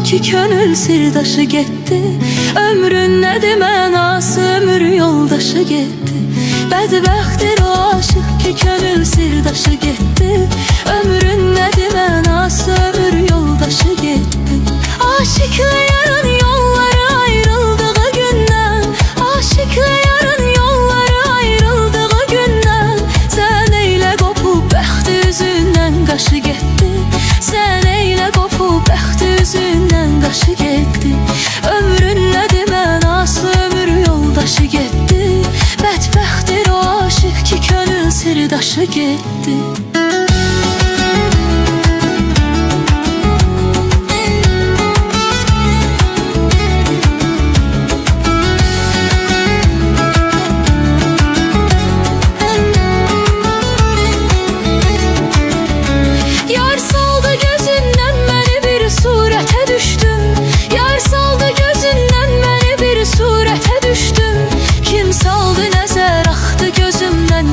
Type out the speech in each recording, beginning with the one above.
ki könül sirdaşı getdi. Ömrün nədir mənası, ömür yoldaşı getdi. Bədbəxtdir o aşıq ki könül sirdaşı getdi. Ömrün nədir mənası, ömür yoldaşı getdi. Aşıqla yarın yolları ayrıldığı gündən, aşıqla yarın yolları ayrıldığı gündən, sən eylə qopub bəxti üzündən qaşı getdi. Sən eylə qopub bəxti üzündən qaşı getdi. Ömrün nədir mənası, ömür yoldaşı getdi. Bədbəxtdir o aşıq ki könül sirdaşı getdi.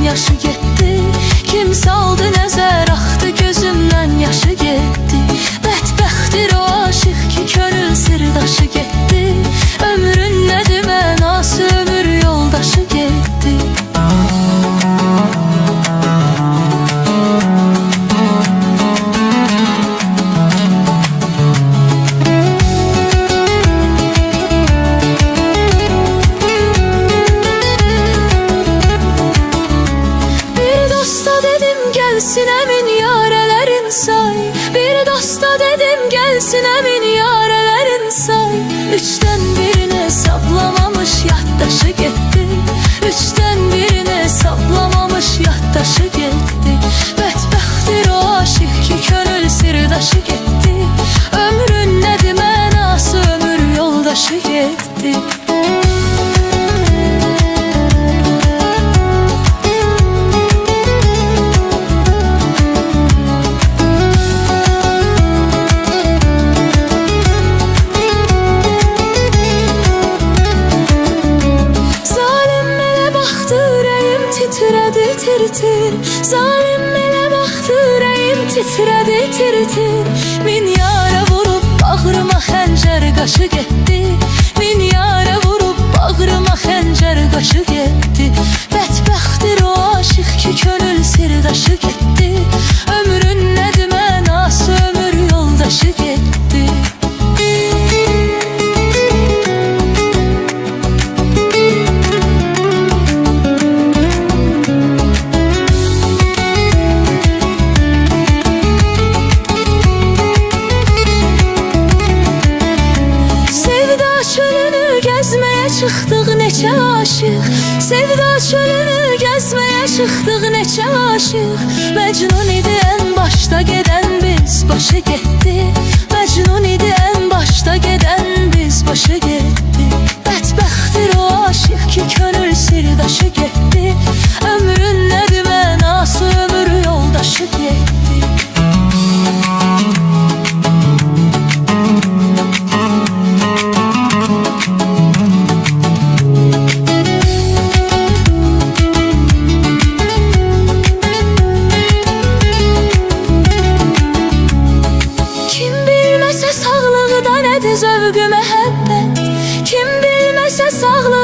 Yaşı getdi, kim saldı nəzər axdı gözümdən yaşı getdi. Bədbəxtdir o aşıq ki könül sirdaşı getdi. Ömrün nədir mənası, ömür yoldaşı getdi. Gelsin əmin yarələrin say. Bir dosta dedim gelsin əmin yarələrin say. Üçdən birini hesablamamış yaddaşı getdi. Üçdən birini hesablamamış yaddaşı getdi. Bədbəxtdir o aşıq ki könül sirdaşı getdi. Ömrün nədir mənası, ömür yoldaşı getdi. Titrədi tir-tir, zalim elə baxdı, ürəyim titrədi tir-tir. Min yara vurub bağrıma xəncər qaşı getdi. Min yara vurub bağrıma xəncər qaşı getdi. Bədbəxtdir o aşıq ki könül sirdaşı getdi. Ömrün nədir mənası, ömür yoldaşı getdi. Çıxdıq neçə aşıq, sevda çölünü gəzməyə çıxdıq neçə aşıq. Məcnun idi ən başda gedən biz başı getdi. Məcnun idi ən başda gedən biz başı getdi. Bədbəxtdir o aşıq ki könül sirdaşı getdi. Ömrün nədir mənası, ömür yoldaşı getdi. Zövqü məhəbbət, kim bilməsə sağlığı